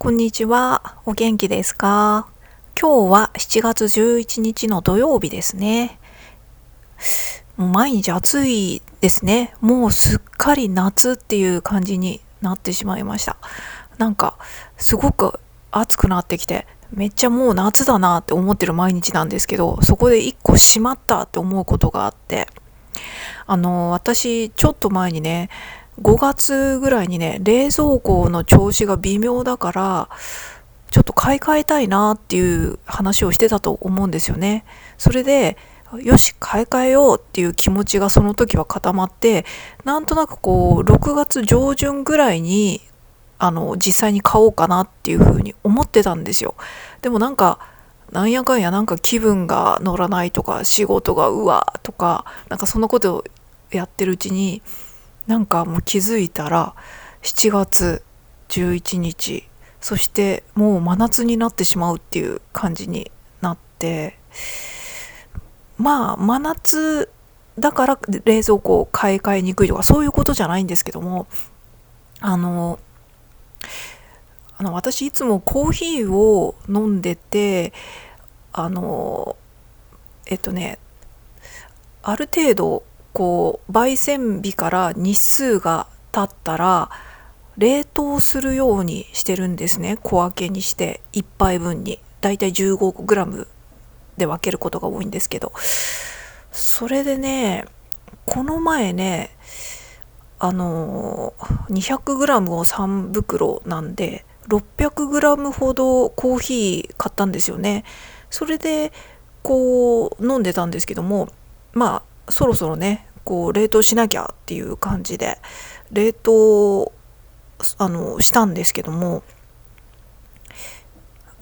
こんにちは。お元気ですか？今日は7月11日の土曜日ですね。もう毎日暑いですね。もうすっかり夏っていう感じになってしまいました。なんかすごく暑くなってきて、めっちゃもう夏だなって思ってる毎日なんですけど、そこで一個しまったって思うことがあって、私ちょっと前にね、5月ぐらいにね、冷蔵庫の調子が微妙だから、ちょっと買い替えたいなっていう話をしてたと思うんですよね。それで、よし、買い替えようっていう気持ちがその時は固まって、なんとなくこう、6月上旬ぐらいに、実際に買おうかなっていうふうに思ってたんですよ。でもなんやかんや気分が乗らないとか、仕事がうわとか、そんなことをやってるうちに、もう気づいたら7月11日、そしてもう真夏になってしまうっていう感じになって、まあ真夏だから冷蔵庫を買い替えにくいとかそういうことじゃないんですけども、あの私いつもコーヒーを飲んでて、あのえっとねある程度こう焙煎日から日数が経ったら冷凍するようにしてるんですね。小分けにして1杯分にだいたい 15g で分けることが多いんですけど、それでね、この前ね、200g を3袋なんで 600g ほどコーヒー買ったんですよね。それでこう飲んでたんですけども、そろそろねこう冷凍しなきゃっていう感じで冷凍したんですけども、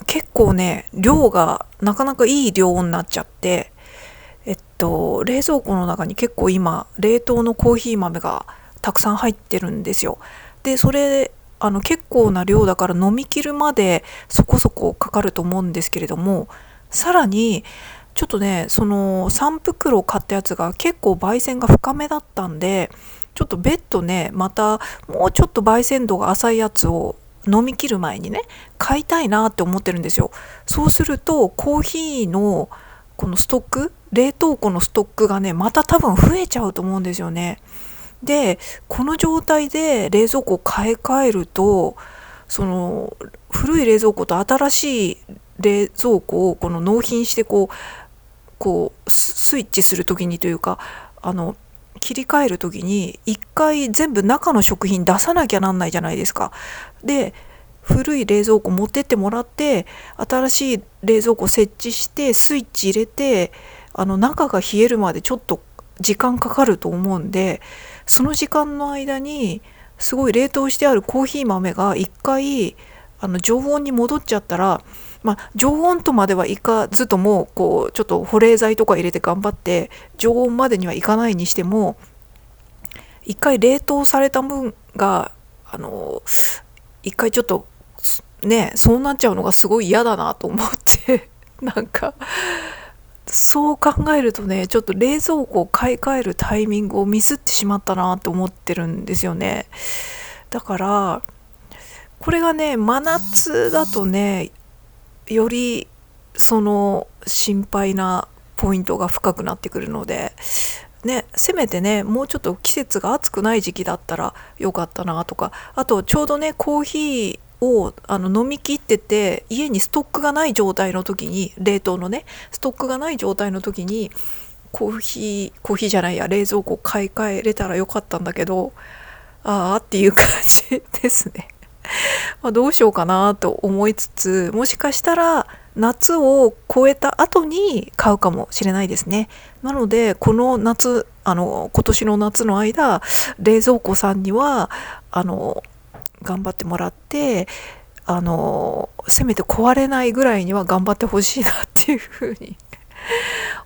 結構ね量がなかなかいい量になっちゃって、冷蔵庫の中に結構今冷凍のコーヒー豆がたくさん入ってるんですよ。でそれ結構な量だから飲み切るまでそこそこかかると思うんですけれども、さらにちょっとねその3袋買ったやつが結構焙煎が深めだったんで、ちょっと別途ねまたもうちょっと焙煎度が浅いやつを飲み切る前にね買いたいなって思ってるんですよ。そうするとコーヒーのこのストック、冷凍庫のストックがねまた多分増えちゃうと思うんですよね。でこの状態で冷蔵庫を買い替えると、その古い冷蔵庫と新しい冷蔵庫をこの納品してこうスイッチする時にというか、切り替える時に一回全部中の食品出さなきゃなんないじゃないですか。で古い冷蔵庫持ってってもらって、新しい冷蔵庫設置してスイッチ入れて、中が冷えるまでちょっと時間かかると思うんで、その時間の間にすごい冷凍してあるコーヒー豆が一回常温に戻っちゃったら、常温とまではいかずともこうちょっと保冷剤とか入れて頑張って常温までにはいかないにしても、一回冷凍された分が一回ちょっとねそうなっちゃうのがすごい嫌だなと思ってそう考えるとね、ちょっと冷蔵庫を買い替えるタイミングをミスってしまったなって思ってるんですよね。だからこれがね真夏だとね、よりその心配なポイントが深くなってくるのでね、せめてねもうちょっと季節が暑くない時期だったらよかったなとか、あとちょうどねコーヒーを飲み切ってて家にストックがない状態の時に、冷凍のねストックがない状態の時にコーヒーじゃないや冷蔵庫を買い替えれたらよかったんだけど、ああっていう感じですね。どうしようかなと思いつつ、もしかしたら夏を越えた後に買うかもしれないですね。なのでこの夏今年の夏の間、冷蔵庫さんには頑張ってもらって、せめて壊れないぐらいには頑張ってほしいなっていうふうに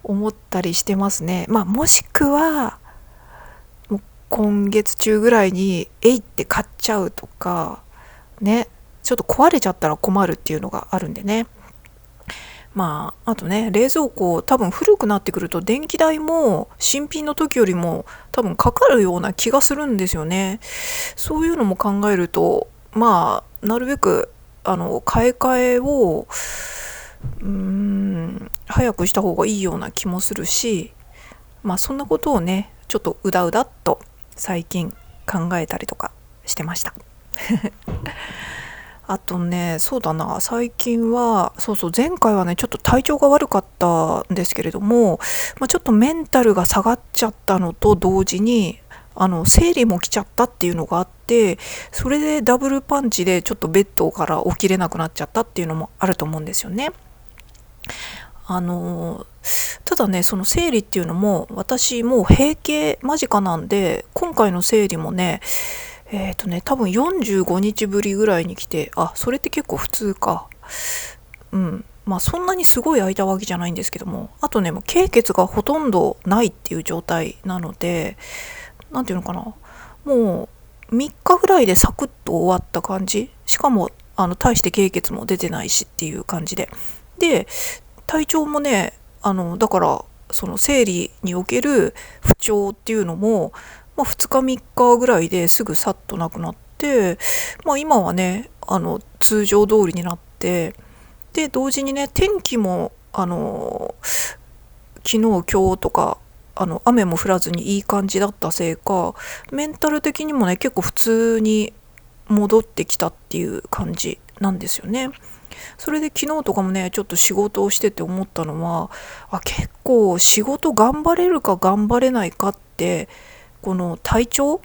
思ったりしてますね。もしくはもう今月中ぐらいにって買っちゃうとかね、ちょっと壊れちゃったら困るっていうのがあるんでね。あとね冷蔵庫多分古くなってくると電気代も新品の時よりも多分かかるような気がするんですよね。そういうのも考えるとなるべく買い替えを早くした方がいいような気もするし、そんなことをねちょっとうだうだっと最近考えたりとかしてました。あとね、そうだな、最近はそう前回はねちょっと体調が悪かったんですけれども、ちょっとメンタルが下がっちゃったのと同時に生理も来ちゃったっていうのがあって、それでダブルパンチでちょっとベッドから起きれなくなっちゃったっていうのもあると思うんですよね。ただね、その生理っていうのも私もう閉経間近なんで、今回の生理もね多分45日ぶりぐらいに来て、それって結構普通か。そんなにすごい空いたわけじゃないんですけども、あとねもう経血がほとんどないっていう状態なので、なんていうのかな、もう3日ぐらいでサクッと終わった感じ。しかも大して経血も出てないしっていう感じで体調もねだからその生理における不調っていうのも、2日3日ぐらいですぐさっとなくなって、今はね通常通りになって、で同時にね天気も昨日今日とか雨も降らずにいい感じだったせいか、メンタル的にもね結構普通に戻ってきたっていう感じなんですよね。それで昨日とかもねちょっと仕事をしてて思ったのは、結構仕事頑張れるか頑張れないかって、この体調、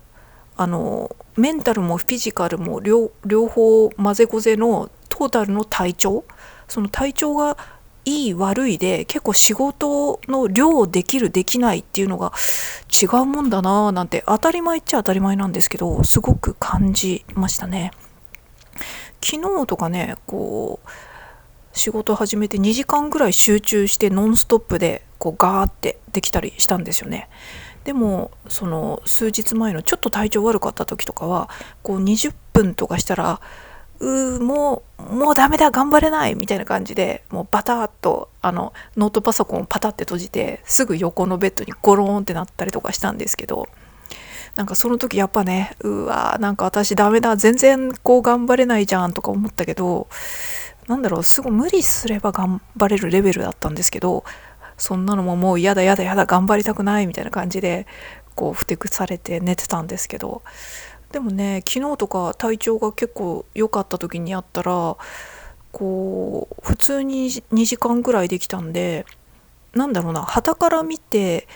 メンタルもフィジカルも両方混ぜこぜのトータルの体調、その体調がいい悪いで結構仕事の量できるできないっていうのが違うもんだなぁなんて、当たり前っちゃ当たり前なんですけど、すごく感じましたね。昨日とかね仕事始めて2時間ぐらい集中してノンストップでガーってできたりしたんですよね。でもその数日前のちょっと体調悪かった時とかは20分とかしたらもうダメだ頑張れないみたいな感じで、もうバタッとノートパソコンをパタって閉じてすぐ横のベッドにゴローンってなったりとかしたんですけど、なんかその時やっぱね、なんか私ダメだ全然頑張れないじゃんとか思ったけど、すごい無理すれば頑張れるレベルだったんですけど、そんなのももうやだ頑張りたくないみたいな感じでふてくされて寝てたんですけど、でもね昨日とか体調が結構良かった時にやったら普通に2時間ぐらいできたんで、傍から見て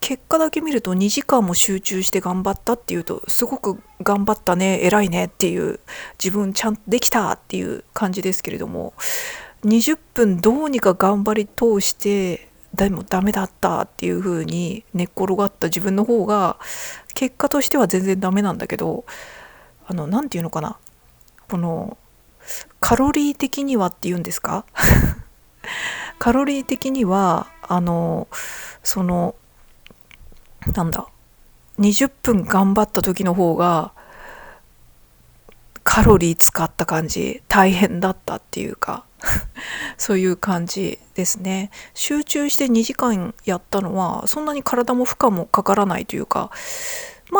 結果だけ見ると2時間も集中して頑張ったっていうと、すごく頑張ったね偉いねっていう、自分ちゃんとできたっていう感じですけれども、20分どうにか頑張り通してでもダメだったっていう風に寝っ転がった自分の方が結果としては全然ダメなんだけど、なんていうのかな、このカロリー的にはっていうんですかカロリー的にはその20分頑張った時の方がカロリー使った感じ、大変だったっていうかそういう感じですね。集中して2時間やったのはそんなに体も負荷もかからないというか、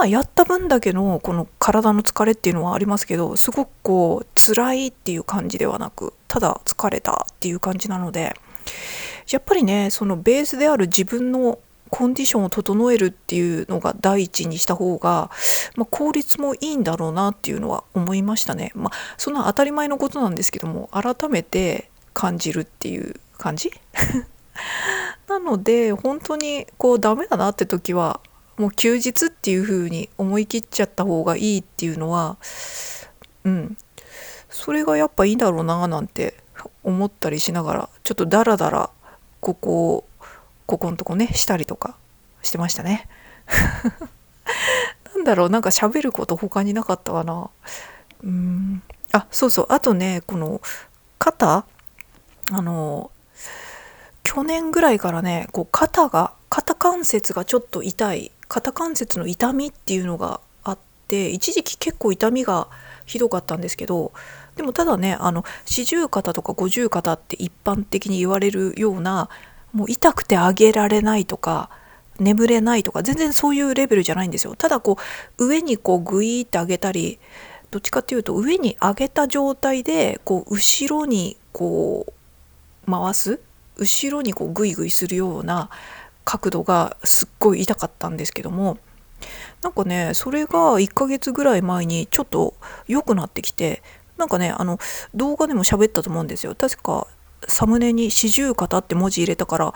やった分だけのこの体の疲れっていうのはありますけど、すごく辛いっていう感じではなく、ただ疲れたっていう感じなので、やっぱりねそのベースである自分のコンディションを整えるっていうのが第一にした方が、効率もいいんだろうなっていうのは思いましたね。そんな当たり前のことなんですけども、改めて感じるっていう感じなので、本当にダメだなって時はもう休日っていう風に思い切っちゃった方がいいっていうのは、それがやっぱいいんだろうななんて思ったりしながら、ちょっとダラダラここのとこねしたりとかしてましたね。なんか喋ること他になかったかな。そうそう、あとねこの肩、去年ぐらいからね肩関節がちょっと痛い、肩関節の痛みっていうのがあって、一時期結構痛みがひどかったんですけど、でもただね四十肩とか五十肩って一般的に言われるような、もう痛くて上げられないとか眠れないとか全然そういうレベルじゃないんですよ。ただ上にグイーって上げたりどっちかっていうと上に上げた状態でこう後ろにこう回す、後ろにこうグイグイするような角度がすっごい痛かったんですけども、なんかねそれが1ヶ月ぐらい前にちょっと良くなってきて、なんかね動画でも喋ったと思うんですよ。確かサムネに四十肩って文字入れたから、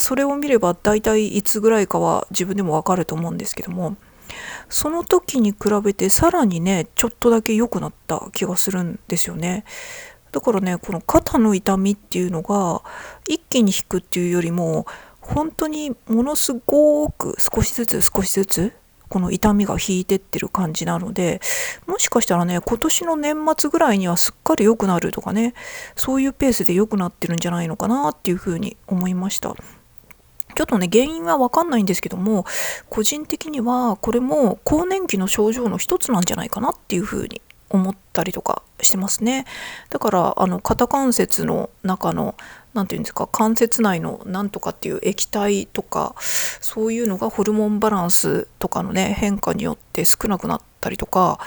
それを見れば大体いつぐらいかは自分でもわかると思うんですけども、その時に比べてさらにねちょっとだけ良くなった気がするんですよね。だからねこの肩の痛みっていうのが一気に引くっていうよりも、本当にものすごく少しずつ少しずつこの痛みが引いてってる感じなので、もしかしたらね今年の年末ぐらいにはすっかり良くなるとかね、そういうペースで良くなってるんじゃないのかなっていうふうに思いました。ちょっとね原因は分かんないんですけども、個人的にはこれも更年期の症状の一つなんじゃないかなっていうふうに思ったりとかしてますね。だから肩関節の中のなんていうんですか、関節内のなんとかっていう液体とか、そういうのがホルモンバランスとかのね変化によって少なくなったりとか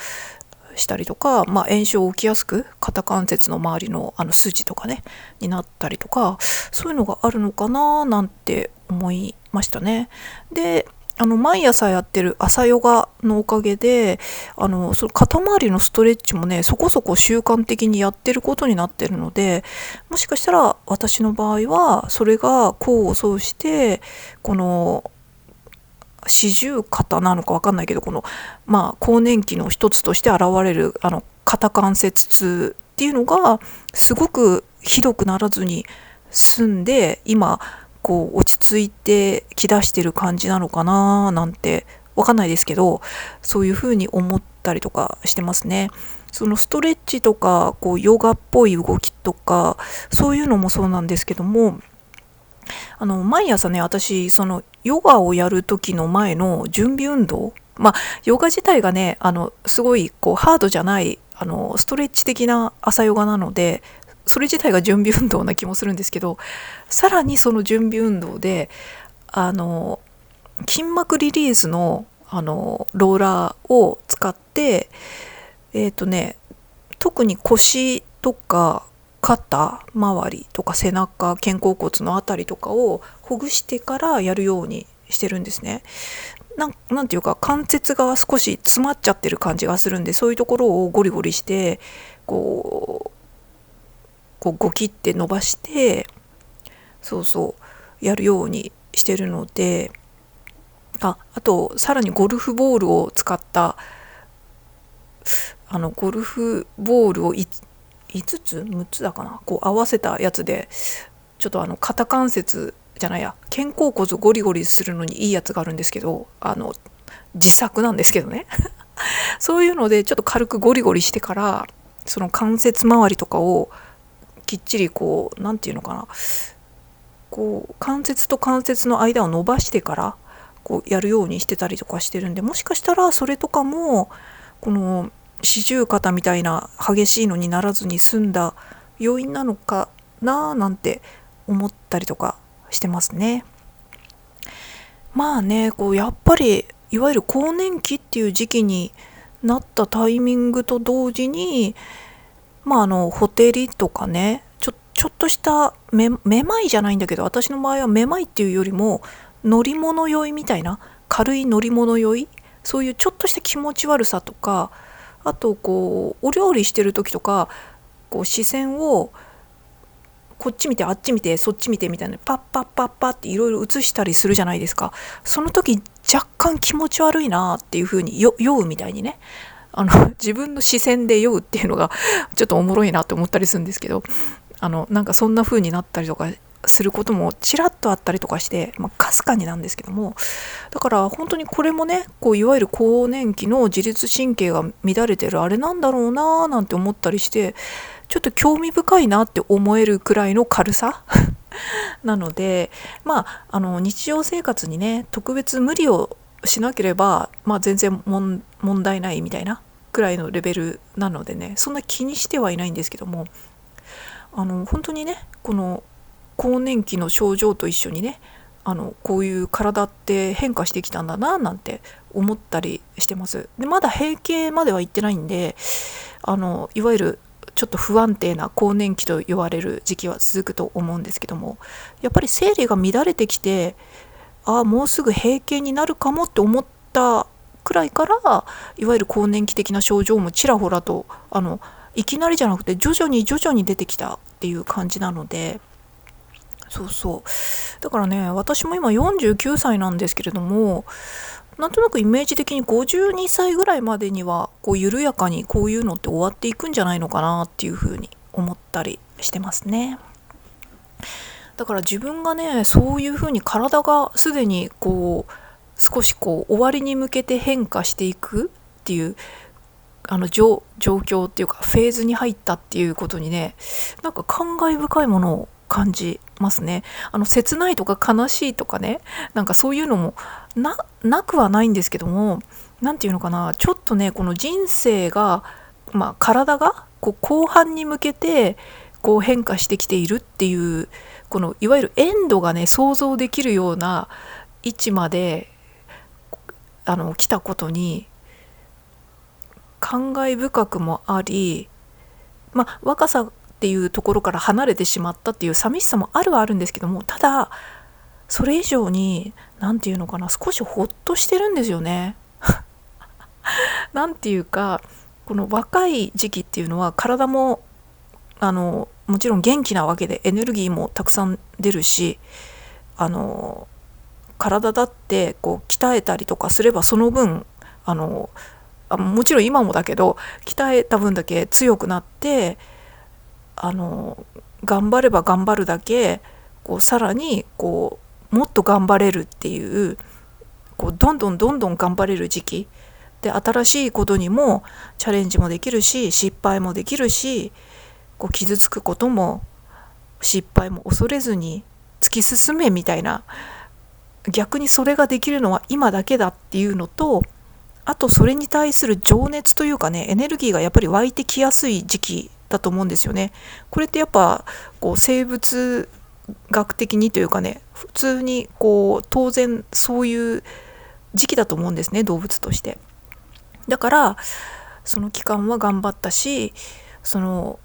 したりとか、炎症を起きやすく肩関節の周りの筋とかねになったりとか、そういうのがあるのかななんて思いましたね。で毎朝やってる朝ヨガのおかげでその肩周りのストレッチもねそこそこ習慣的にやってることになってるので、もしかしたら私の場合はそれが功を奏してこの四十肩なのか分かんないけど、この更年期の一つとして現れる肩関節痛っていうのがすごくひどくならずに済んで、今こう落ち着いてきだしてる感じなのかななんて分かんないですけど、そういうふうに思ったりとかしてますね。そのストレッチとかこうヨガっぽい動きとかそういうのもそうなんですけども、毎朝ね私そのヨガをやる時の前の準備運動、ヨガ自体がねすごいこうハードじゃないストレッチ的な朝ヨガなので、それ自体が準備運動な気もするんですけど、さらにその準備運動で筋膜リリースのローラーを使って特に腰とか肩周りとか背中肩甲骨のあたりとかをほぐしてからやるようにしてるんですね。なんていうか関節が少し詰まっちゃってる感じがするんで、そういうところをゴリゴリしてこうゴキって伸ばしてやるようにしてるので、あとさらにゴルフボールを使ったゴルフボールを5つ6つだかな、こう合わせたやつでちょっと肩関節じゃないや肩甲骨をゴリゴリするのにいいやつがあるんですけど、自作なんですけどねそういうのでちょっと軽くゴリゴリしてからその関節周りとかをきっちりこうなんていうのかな、こう関節と関節の間を伸ばしてからこうやるようにしてたりとかしてるんで、もしかしたらそれとかもこの四十肩みたいな激しいのにならずに済んだ要因なのかななんて思ったりとかしてますね。こうやっぱりいわゆる更年期っていう時期になったタイミングと同時にほてりとかねちょっとしためまいじゃないんだけど、私の場合はめまいっていうよりも乗り物酔いみたいな軽い乗り物酔い、そういうちょっとした気持ち悪さとか、あとこうお料理してる時とかこう視線をこっち見てあっち見てそっち見てみたいなパッパッパッパっていろいろ映したりするじゃないですか。その時若干気持ち悪いなっていう風に酔うみたいにね、自分の視線で酔うっていうのがちょっとおもろいなって思ったりするんですけど、なんかそんな風になったりとかすることもちらっとあったりとかして、かすかになんですけども、だから本当にこれもねこういわゆる更年期の自律神経が乱れてるあれなんだろうななんて思ったりして、ちょっと興味深いなって思えるくらいの軽さなので、日常生活にね特別無理をしなければ、全然問題ないみたいなくらいのレベルなのでね、そんな気にしてはいないんですけども、本当にねこの更年期の症状と一緒にねこういう体って変化してきたんだななんて思ったりしてます。でまだ閉経までは行ってないんで、いわゆるちょっと不安定な更年期と言われる時期は続くと思うんですけども、やっぱり生理が乱れてきて、もうすぐ閉経になるかもって思ったくらいから、いわゆる更年期的な症状もちらほらといきなりじゃなくて徐々に徐々に出てきたっていう感じなので、そうそう、だからね、私も今49歳なんですけれども、なんとなくイメージ的に52歳ぐらいまでにはこう緩やかにこういうのって終わっていくんじゃないのかなっていうふうに思ったりしてますね。だから自分がね、そういうふうに体がすでにこう少しこう終わりに向けて変化していくっていう状況っていうかフェーズに入ったっていうことにね、なんか感慨深いものを感じますね。切ないとか悲しいとかね、なんかそういうのもなくはないんですけども、なんていうのかな、ちょっとね、この人生が、体がこう後半に向けてこう変化してきているっていう、このいわゆるエンドがね想像できるような位置まで来たことに感慨深くもあり、若さっていうところから離れてしまったっていう寂しさもあるんですけども、ただそれ以上に何て言うのかな、少しほっとしてるんですよね。なんていうか、この若い時期っていうのは体ももちろん元気なわけでエネルギーもたくさん出るし、体だってこう鍛えたりとかすればその分もちろん今もだけど鍛えた分だけ強くなって、頑張れば頑張るだけこうさらにこうもっと頑張れるっていう、こうどんどん頑張れる時期で、新しいことにもチャレンジもできるし失敗もできるし、こう傷つくことも失敗も恐れずに突き進めみたいな、逆にそれができるのは今だけだっていうのと、あとそれに対する情熱というかね、エネルギーがやっぱり湧いてきやすい時期だと思うんですよね。これってやっぱこう生物学的にというかね、普通にこう当然そういう時期だと思うんですね、動物として。だからその期間は頑張ったし、その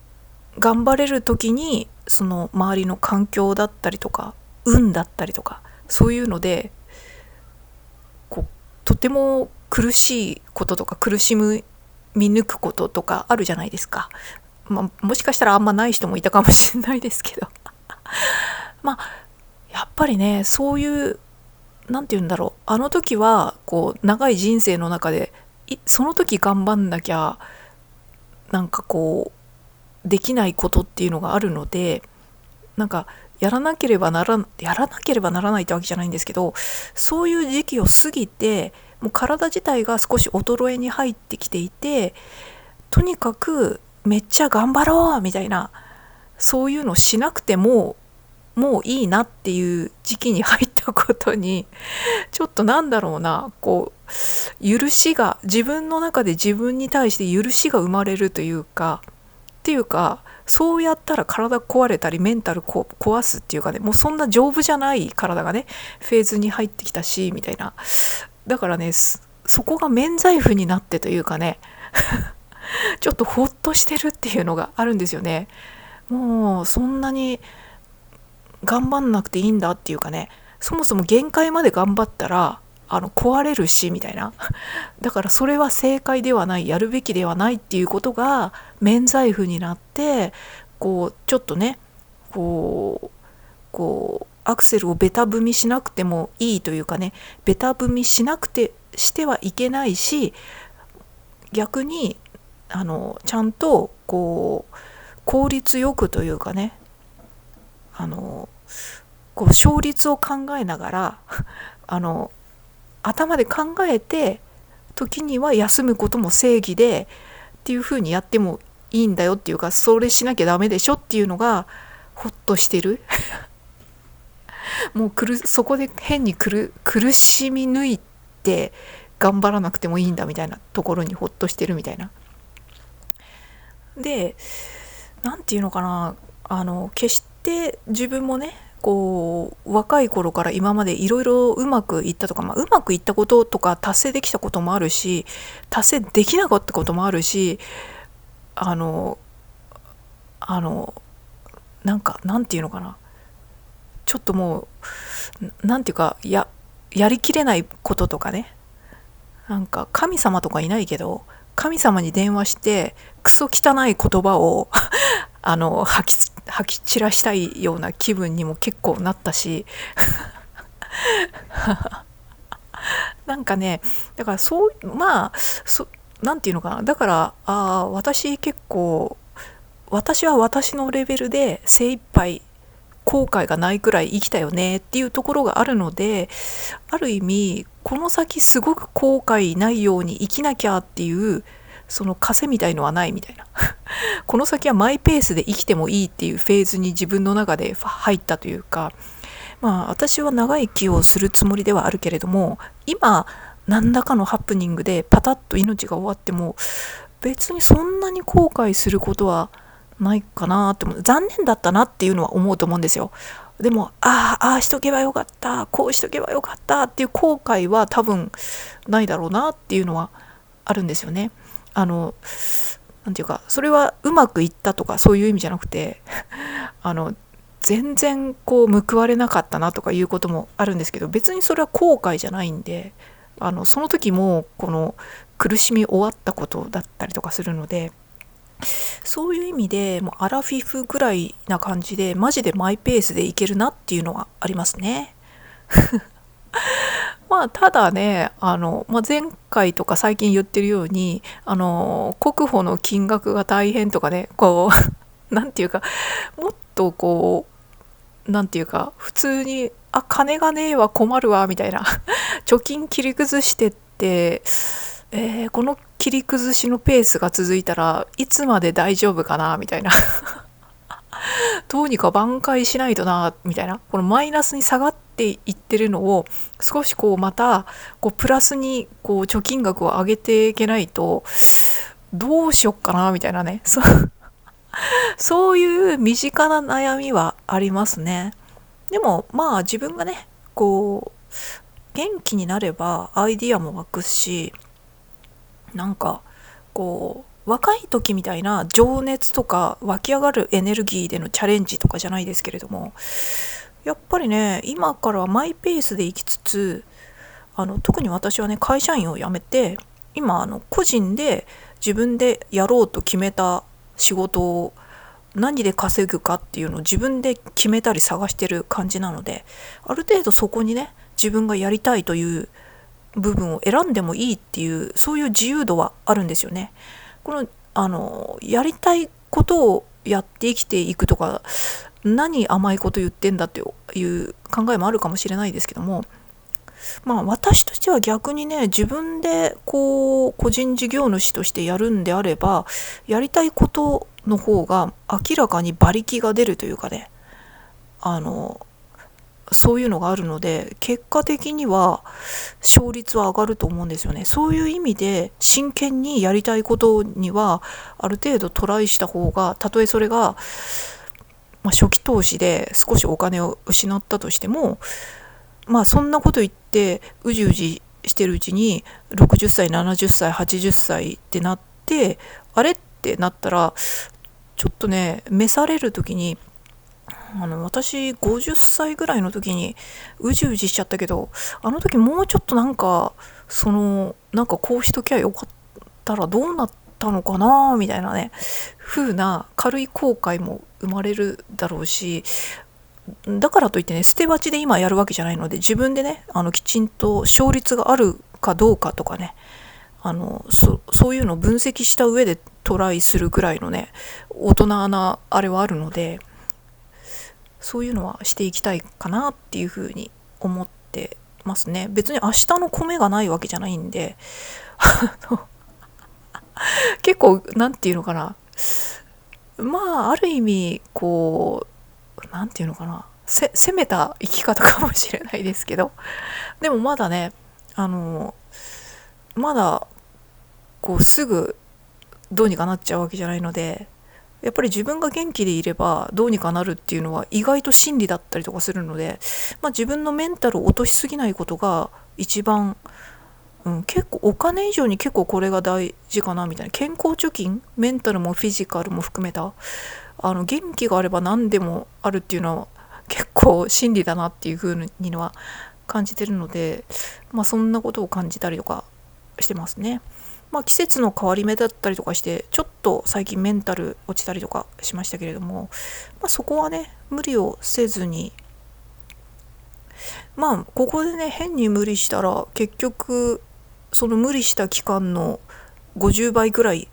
頑張れる時にその周りの環境だったりとか運だったりとかそういうのでこうとても苦しいこととか苦しみ抜くこととかあるじゃないですか。もしかしたらあんまない人もいたかもしれないですけどやっぱりね、そういうなんて言うんだろう、あの時はこう長い人生の中でその時頑張んなきゃなんかこうできないことっていうのがあるので、なんかやらなければならないってわけじゃないんですけど、そういう時期を過ぎてもう体自体が少し衰えに入ってきていて、とにかくめっちゃ頑張ろうみたいな、そういうのしなくてもいいなっていう時期に入ったことに、ちょっとなんだろうな、こう許しが自分の中で自分に対して許しが生まれるというかそうやったら体壊れたりメンタル壊すっていうかね、もうそんな丈夫じゃない体がねフェーズに入ってきたしみたいな。だからね、そこが免罪符になってというかねちょっとホッとしてるっていうのがあるんですよね。もうそんなに頑張んなくていいんだっていうかね、そもそも限界まで頑張ったら壊れるしみたいな。だからそれは正解ではない、やるべきではないっていうことが免罪符になって、こうちょっとねこうアクセルをベタ踏みしなくてもいいというかね、ベタ踏みしてはいけないし、逆にちゃんとこう効率よくというかね、こう勝率を考えながら頭で考えて、時には休むことも正義でっていう風にやってもいいんだよっていうか、それしなきゃダメでしょっていうのがホッとしてるもうそこで変に苦しみ抜いて頑張らなくてもいいんだみたいなところにホッとしてるみたいな。で、なんていうのかな、決して自分もねこう若い頃から今までいろいろうまくいったとか、うまくいったこととか達成できたこともあるし、達成できなかったこともあるし、あのあのなんていうのかな、ちょっともなんていうか、やりきれないこととかね、なんか神様とかいないけど、神様に電話してクソ汚い言葉を吐き散らしたいような気分にも結構なったし、なんかね、だからなんていうのかな、だから私は私のレベルで精一杯後悔がないくらい生きたよねっていうところがあるので、ある意味この先すごく後悔ないように生きなきゃっていうその枷みたいのはないみたいな。この先はマイペースで生きてもいいっていうフェーズに自分の中で入ったというか、私は長生きをするつもりではあるけれども、今何らかのハプニングでパタッと命が終わっても別にそんなに後悔することはないかなって残念だったなっていうのは思うと思うんですよ。でもあしとけばよかった、こうしとけばよかったっていう後悔は多分ないだろうなっていうのはあるんですよね。なんていうか、それはうまくいったとかそういう意味じゃなくて、全然こう報われなかったなとかいうこともあるんですけど、別にそれは後悔じゃないんで、その時もこの苦しみ終わったことだったりとかするので、そういう意味でもうアラフィフぐらいな感じでマジでマイペースでいけるなっていうのはありますね。ただね、前回とか最近言ってるように、国保の金額が大変とかね、こうなんていうか、もっとこうなんていうか、普通に金がねえわ困るわみたいな貯金切り崩してって、この切り崩しのペースが続いたらいつまで大丈夫かなみたいなどうにか挽回しないとなみたいな、このマイナスに下がっていってるのを少しこうまたこうプラスにこう貯金額を上げていけないとどうしよっかなみたいなね、そういう身近な悩みはありますね。でも自分がねこう元気になればアイディアも湧くし、なんかこう若い時みたいな情熱とか湧き上がるエネルギーでのチャレンジとかじゃないですけれども、やっぱりね今からはマイペースで生きつつ、特に私はね会社員を辞めて今個人で自分でやろうと決めた仕事を何で稼ぐかっていうのを自分で決めたり探してる感じなので、ある程度そこにね自分がやりたいという部分を選んでもいいっていうそういう自由度はあるんですよね。このやりたいことをやって生きていくとか、何甘いこと言ってんだっていう考えもあるかもしれないですけども、私としては逆にね、自分でこう個人事業主としてやるんであれば、やりたいことの方が明らかに馬力が出るというかね、そういうのがあるので、結果的には勝率は上がると思うんですよね。そういう意味で真剣にやりたいことにはある程度トライした方が、たとえそれが、初期投資で少しお金を失ったとしても、そんなこと言ってうじうじしてるうちに60歳70歳80歳ってなって、あれってなったらちょっとね、召される時に私50歳ぐらいの時にうじうじしちゃったけど、あの時もうちょっとなんかこうしときゃよかったらどうなったのかなみたいなね、風な軽い後悔も生まれるだろうし、だからといってね捨て鉢で今やるわけじゃないので、自分でねきちんと勝率があるかどうかとかね、そういうのを分析した上でトライするぐらいのね大人なあれはあるので、そういうのはしていきたいかなっていうふうに思ってますね。別に明日の米がないわけじゃないんで結構なんていうのかな、ある意味こうなんていうのかな、攻めた生き方かもしれないですけど、でもまだねまだこうすぐどうにかなっちゃうわけじゃないので、やっぱり自分が元気でいればどうにかなるっていうのは意外と真理だったりとかするので、自分のメンタルを落としすぎないことが一番、結構お金以上に結構これが大事かなみたいな。健康貯金、メンタルもフィジカルも含めた元気があれば何でもあるっていうのは結構真理だなっていう風には感じてるので、そんなことを感じたりとかしてますね。季節の変わり目だったりとかしてちょっと最近メンタル落ちたりとかしましたけれども、そこはね無理をせずに、ここでね変に無理したら結局その無理した期間の50倍ぐらい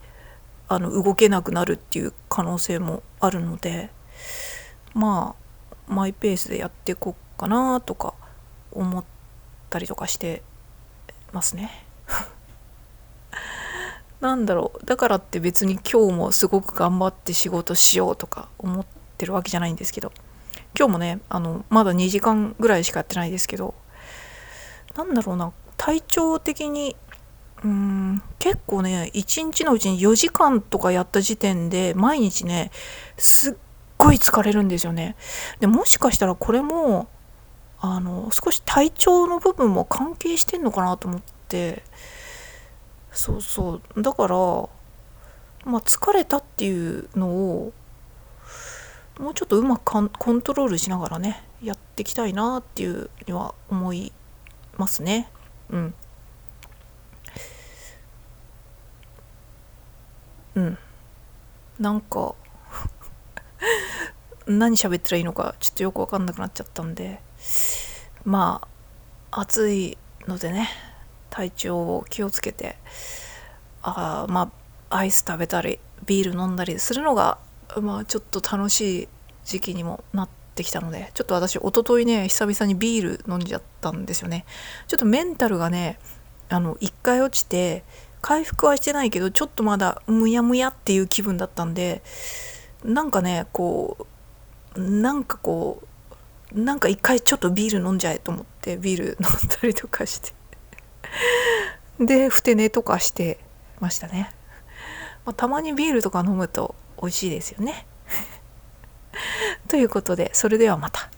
動けなくなるっていう可能性もあるので、マイペースでやっていこうかなとか思ったりとかしてますね。なんだろう、だからって別に今日もすごく頑張って仕事しようとか思ってるわけじゃないんですけど、今日もねまだ2時間ぐらいしかやってないですけど、なんだろうな、体調的に結構ね1日のうちに4時間とかやった時点で毎日ねすっごい疲れるんですよね。でもしかしたらこれも少し体調の部分も関係してんのかなと思って、そうそうだから疲れたっていうのをもうちょっとうまくコントロールしながらねやっていきたいなっていうには思いますね。なんか何喋ったらいいのかちょっとよく分かんなくなっちゃったんで、暑いのでね体調を気をつけて、アイス食べたりビール飲んだりするのがちょっと楽しい時期にもなってきたので、ちょっと私一昨日ね久々にビール飲んじゃったんですよね。ちょっとメンタルがね一回落ちて回復はしてないけどちょっとまだむやむやっていう気分だったんで、なんか一回ちょっとビール飲んじゃえと思ってビール飲んだりとかしてでふて寝とかしてましたね。たまにビールとか飲むと美味しいですよね。ということでそれではまた。